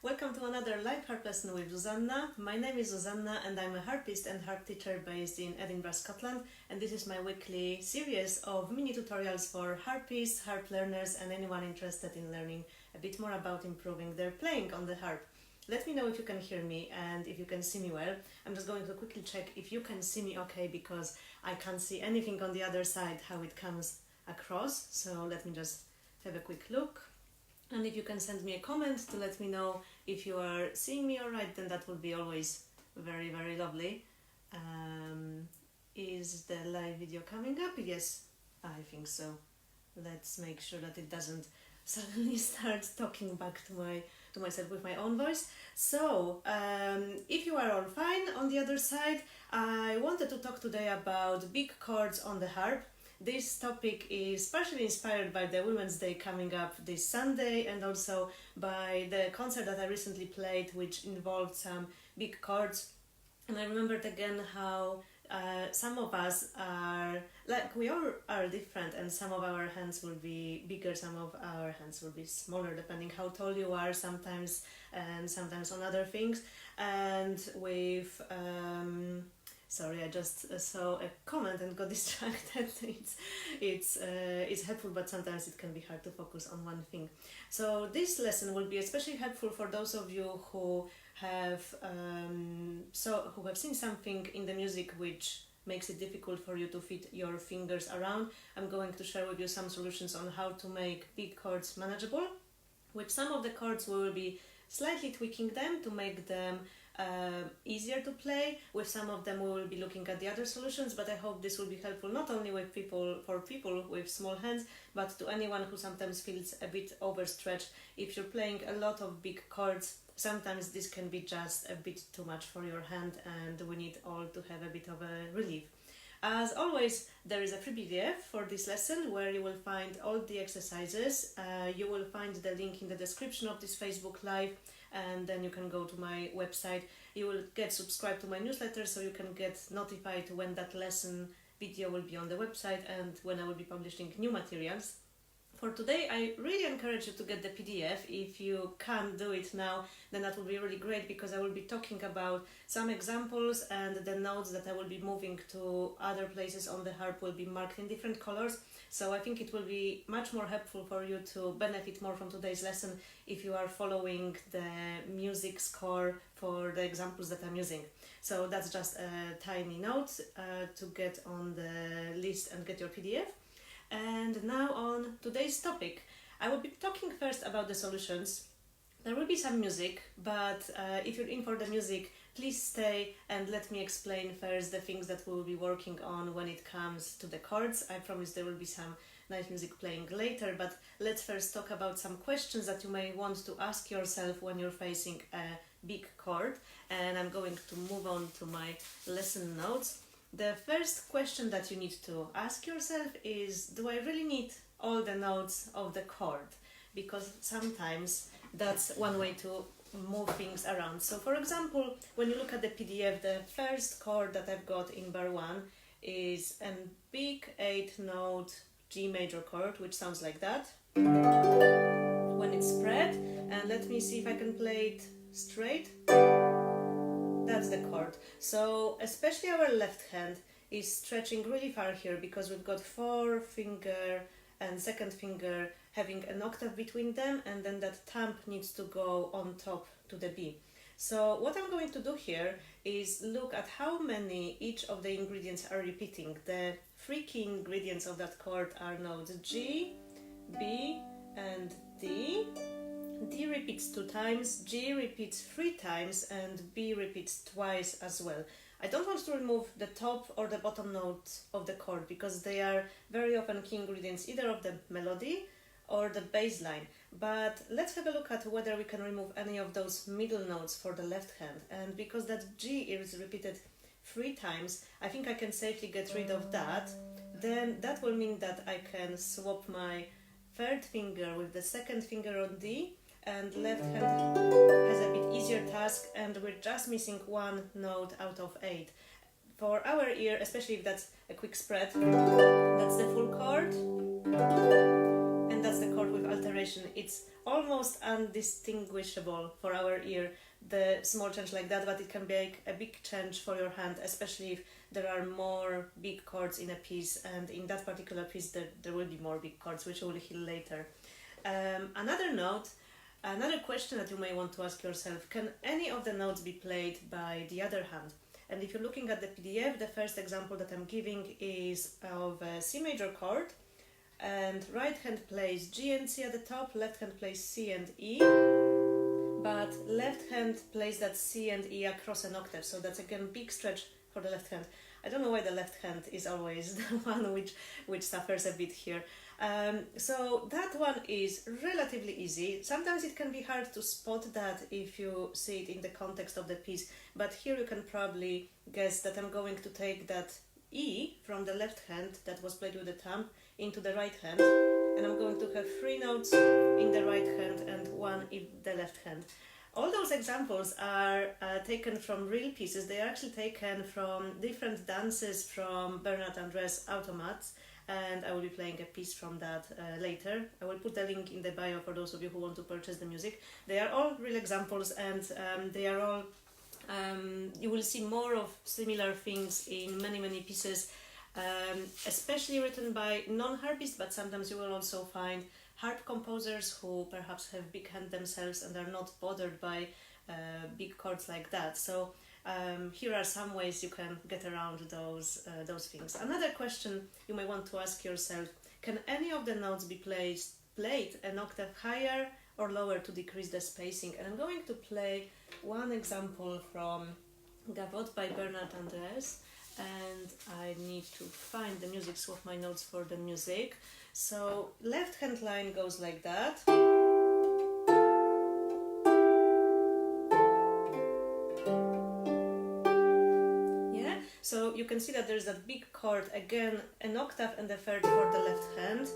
Welcome to another live harp lesson with Zuzanna. My name is Zuzanna and I'm a harpist and harp teacher based in Edinburgh, Scotland, and this is my weekly series of mini tutorials for harpists, harp learners and anyone interested in learning a bit more about improving their playing on the harp. Let me know if you can hear me and if you can see me well. I'm just going to quickly check if you can see me okay, because I can't see anything on the other side how it comes across, so let me just have a quick look. And if you can send me a comment to let me know if you are seeing me alright, then that would be always very, very lovely. Is the live video coming up? Yes, I think so. Let's make sure that it doesn't suddenly start talking back to myself with my own voice. So, if you are all fine on the other side, I wanted to talk today about big chords on the harp. This topic is partially inspired by the Women's Day coming up this Sunday, and also by the concert that I recently played, which involved some big chords. And I remembered again how some of us are, like, we all are different, and some of our hands will be bigger, some of our hands will be smaller, depending how tall you are sometimes, and sometimes on other things. And with sorry, I just saw a comment and got distracted. It's helpful, but sometimes it can be hard to focus on one thing. So this lesson will be especially helpful for those of you who have seen something in the music which makes it difficult for you to fit your fingers around. I'm going to share with you some solutions on how to make big chords manageable. With some of the chords we will be slightly tweaking them to make them easier to play. With some of them we will be looking at the other solutions, but I hope this will be helpful not only for people with small hands, but to anyone who sometimes feels a bit overstretched. If you're playing a lot of big chords, sometimes this can be just a bit too much for your hand, and we need all to have a bit of a relief. As always, there is a free PDF for this lesson where you will find all the exercises. You will find the link in the description of this Facebook Live, and then you can go to my website. You will get subscribed to my newsletter, so you can get notified when that lesson video will be on the website and when I will be publishing new materials. For today, I really encourage you to get the PDF. If you can't do it now, then that will be really great, because I will be talking about some examples, and the notes that I will be moving to other places on the harp will be marked in different colors. So I think it will be much more helpful for you to benefit more from today's lesson if you are following the music score for the examples that I'm using. So that's just a tiny note to get on the list and get your PDF. And now on today's topic, I will be talking first about the solutions. There will be some music, but if you're in for the music, please stay and let me explain first the things that we will be working on when it comes to the chords. I promise there will be some nice music playing later, but let's first talk about some questions that you may want to ask yourself when you're facing a big chord. And I'm going to move on to my lesson notes. The first question that you need to ask yourself is, do I really need all the notes of the chord? Because sometimes that's one way to move things around. So for example, when you look at the PDF, the first chord that I've got in bar 1 is a big 8-note G major chord, which sounds like that when it's spread. And let me see if I can play it straight. That's the chord. So especially our left hand is stretching really far here, because we've got 4-finger and second finger having an octave between them, and then that thumb needs to go on top to the B. So what I'm going to do here is look at how many each of the ingredients are repeating. The 3 key ingredients of that chord are notes G, B and D. D repeats 2 times, G repeats 3 times, and B repeats twice as well. I don't want to remove the top or the bottom notes of the chord, because they are very often key ingredients either of the melody or the bass line. But let's have a look at whether we can remove any of those middle notes for the left hand. And because that G is repeated 3 times, I think I can safely get rid of that. Then that will mean that I can swap my 3rd finger with the 2nd finger on D, and left hand has a bit easier task, and we're just missing 1 note out of 8. For our ear, especially if that's a quick spread, that's the full chord, and that's the chord with alteration. It's almost undistinguishable for our ear, the small change like that, but it can make a big change for your hand, especially if there are more big chords in a piece, and in that particular piece there will be more big chords, which we will hear later. Another question that you may want to ask yourself: can any of the notes be played by the other hand? And if you're looking at the PDF, the first example that I'm giving is of a C major chord, and right hand plays G and C at the top, left hand plays C and E, but left hand plays that C and E across an octave, so that's again big stretch for the left hand. I don't know why the left hand is always the one which suffers a bit here. So that one is relatively easy. Sometimes it can be hard to spot that if you see it in the context of the piece, but here you can probably guess that I'm going to take that E from the left hand that was played with the thumb into the right hand, and I'm going to have 3 notes in the right hand and 1 in the left hand. All those examples are taken from real pieces. They are actually taken from different dances from Bernard André's Automats, and I will be playing a piece from that later. I will put the link in the bio for those of you who want to purchase the music. They are all real examples, and they are all, you will see more of similar things in many pieces, especially written by non-harpists, but sometimes you will also find harp composers who perhaps have big hand themselves and are not bothered by big chords like that. So here are some ways you can get around those things. Another question you may want to ask yourself: can any of the notes be played an octave higher or lower to decrease the spacing? And I'm going to play one example from Gavotte by Bernard Andrés, and I need to find the music, swap my notes for the music. So left hand line goes like that. Yeah, so you can see that there's that big chord, again an octave and a third for the left hand,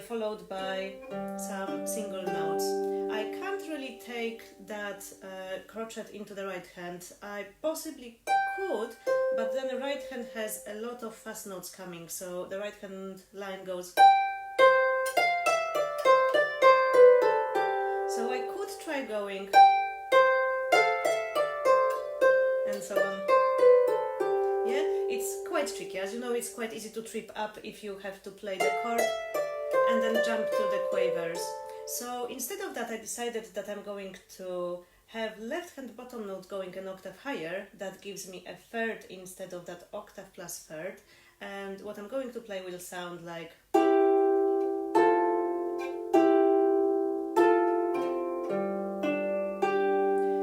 followed by some single notes. I can't really take that crotchet into the right hand. I possibly could, but then the right hand has a lot of fast notes coming, so the right hand line goes. So I could try going, and so on. Yeah, it's quite tricky. As you know, it's quite easy to trip up if you have to play the chord and then jump to the quavers. So instead of that, I decided that I'm going to have left hand bottom note going an octave higher. That gives me a third instead of that octave plus third, and what I'm going to play will sound like.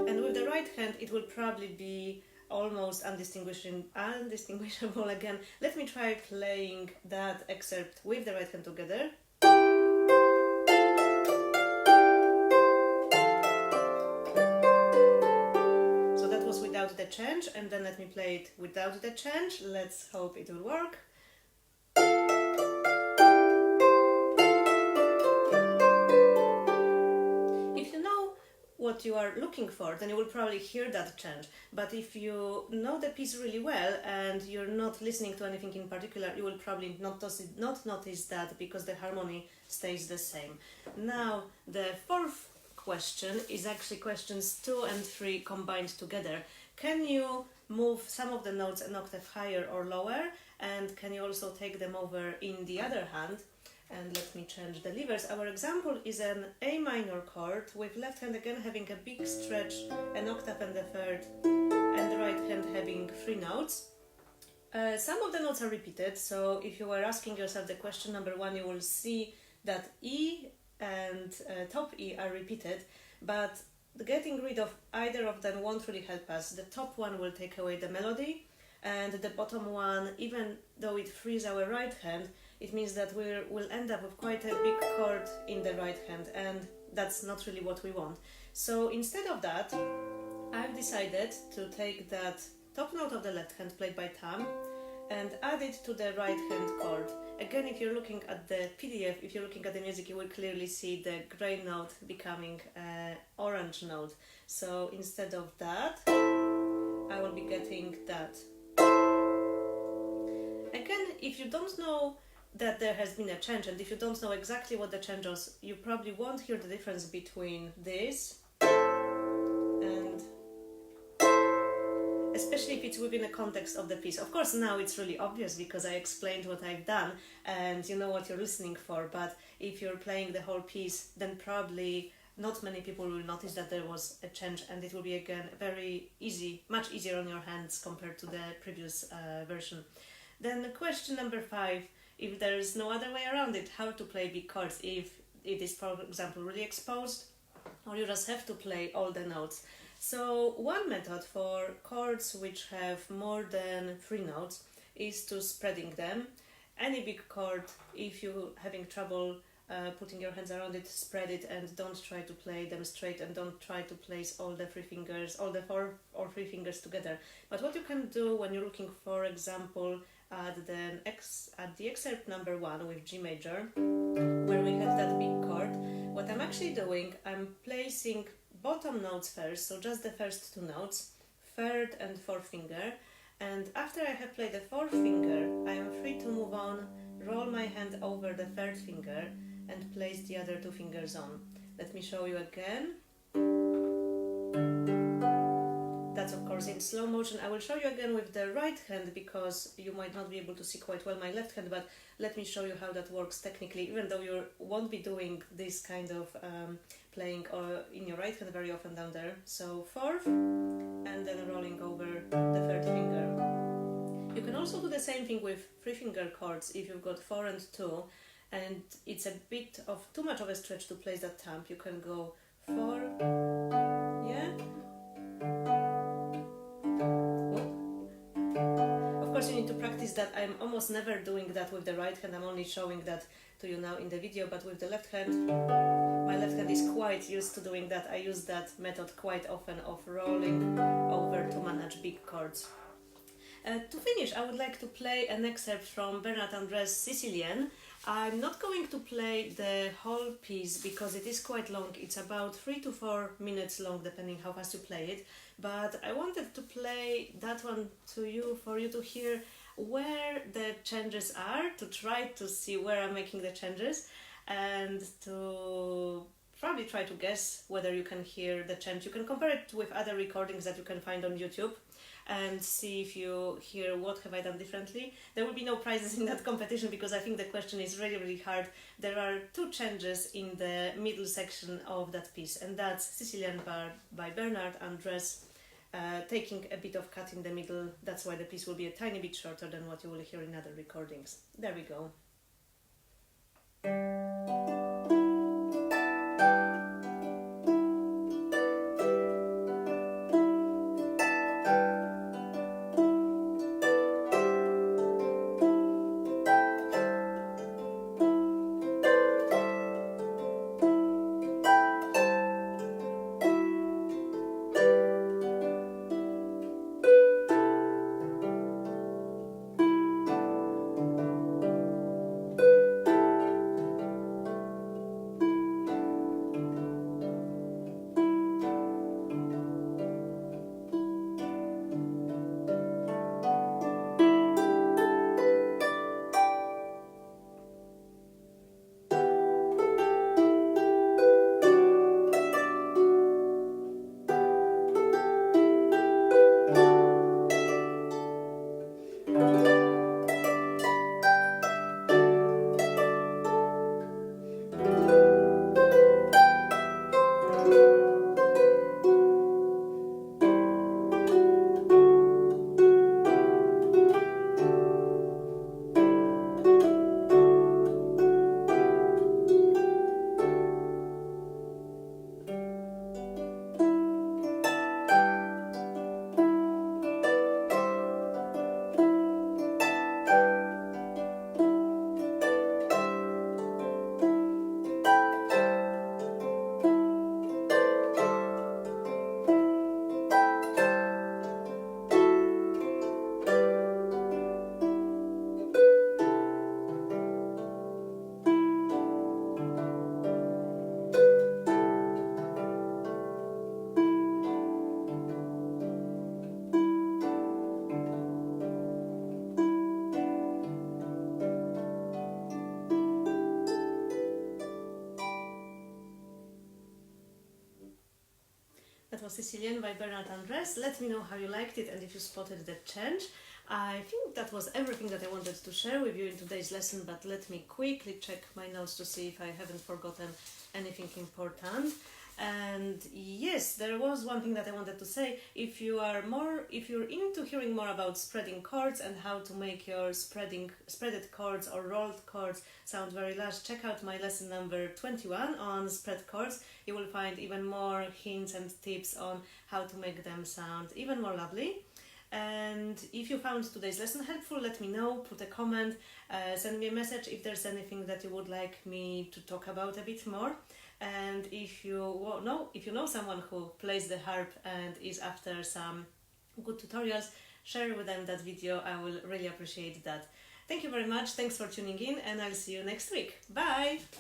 And with the right hand it will probably be almost undistinguishable again. Let me try playing that excerpt with the right hand together. The change, and then let me play it without the change. Let's hope it will work. If you know what you are looking for, then you will probably hear that change, but if you know the piece really well and you're not listening to anything in particular, you will probably not notice that, because the harmony stays the same. Now the fourth question is actually questions 2 and 3 combined together. Can you move some of the notes an octave higher or lower, and can you also take them over in the other hand? And let me change the levers. Our example is an A minor chord with left hand again having a big stretch, an octave and a third, and the right hand having 3 notes. Some of the notes are repeated, so if you were asking yourself the question number 1, you will see that E and top E are repeated, but getting rid of either of them won't really help us. The top one will take away the melody, and the bottom one, even though it frees our right hand, it means that we'll end up with quite a big chord in the right hand, and that's not really what we want. So instead of that, I've decided to take that top note of the left hand played by thumb and add it to the right hand chord. Again, if you're looking at the PDF, if you're looking at the music, you will clearly see the grey note becoming an orange note. So instead of that, I will be getting that. Again, if you don't know that there has been a change, and if you don't know exactly what the change was, you probably won't hear the difference between this and, especially if it's within the context of the piece. Of course, now it's really obvious because I explained what I've done and you know what you're listening for, but if you're playing the whole piece, then probably not many people will notice that there was a change, and it will be again very easy, much easier on your hands compared to the previous version. Then question number 5, if there is no other way around it, how to play big chords if it is, for example, really exposed, or you just have to play all the notes. So one method for chords which have more than 3 notes is to spreading them. Any big chord, if you're having trouble putting your hands around it, spread it and don't try to play them straight, and don't try to place all the 3 fingers, all the 4 or 3 fingers together. But what you can do when you're looking, for example, at the excerpt number 1 with G major, where we have that big chord, what I'm actually doing, I'm placing bottom notes first, so just the first 2 notes, 3rd and 4th finger, and after I have played the 4th finger, I am free to move on, roll my hand over the 3rd finger and place the other 2 fingers on. Let me show you again. That's of course in slow motion. I will show you again with the right hand because you might not be able to see quite well my left hand, but let me show you how that works technically, even though you won't be doing this kind of playing or in your right hand very often down there. So 4th and then rolling over the 3rd finger. You can also do the same thing with 3 finger chords if you've got 4 and 2 and it's a bit of too much of a stretch to place that thumb. You can go 4, yeah. Of course you need to practice that. I'm almost never doing that with the right hand, I'm only showing that to you now in the video, but with the left hand, my left hand is quite used to doing that. I use that method quite often of rolling over to manage big chords. To finish, I would like to play an excerpt from Bernard André's Sicilienne. I'm not going to play the whole piece because it is quite long. It's about 3 to 4 minutes long, depending how fast you play it. But I wanted to play that one to you, for you to hear where the changes are, to try to see where I'm making the changes, and to probably try to guess whether you can hear the change. You can compare it with other recordings that you can find on YouTube and see if you hear what have I done differently. There will be no prizes in that competition because I think the question is really, really hard. There are 2 changes in the middle section of that piece, and that's Sicilian by Bernard Andrés, taking a bit of cut in the middle. That's why the piece will be a tiny bit shorter than what you will hear in other recordings. There we go. was Sicilienne by Bernard Andres. Let me know how you liked it and if you spotted the change. I think that was everything that I wanted to share with you in today's lesson, but let me quickly check my notes to see if I haven't forgotten anything important. And yes, there was one thing that I wanted to say. If you're into hearing more about spreading chords and how to make your spreaded chords or rolled chords sound very lush, check out my lesson number 21 on spread chords. You will find even more hints and tips on how to make them sound even more lovely. And if you found today's lesson helpful, let me know, put a comment, send me a message if there's anything that you would like me to talk about a bit more. And if you know someone who plays the harp and is after some good tutorials, share with them that video. I will really appreciate that. Thank you very much. Thanks for tuning in, and I'll see you next week. Bye!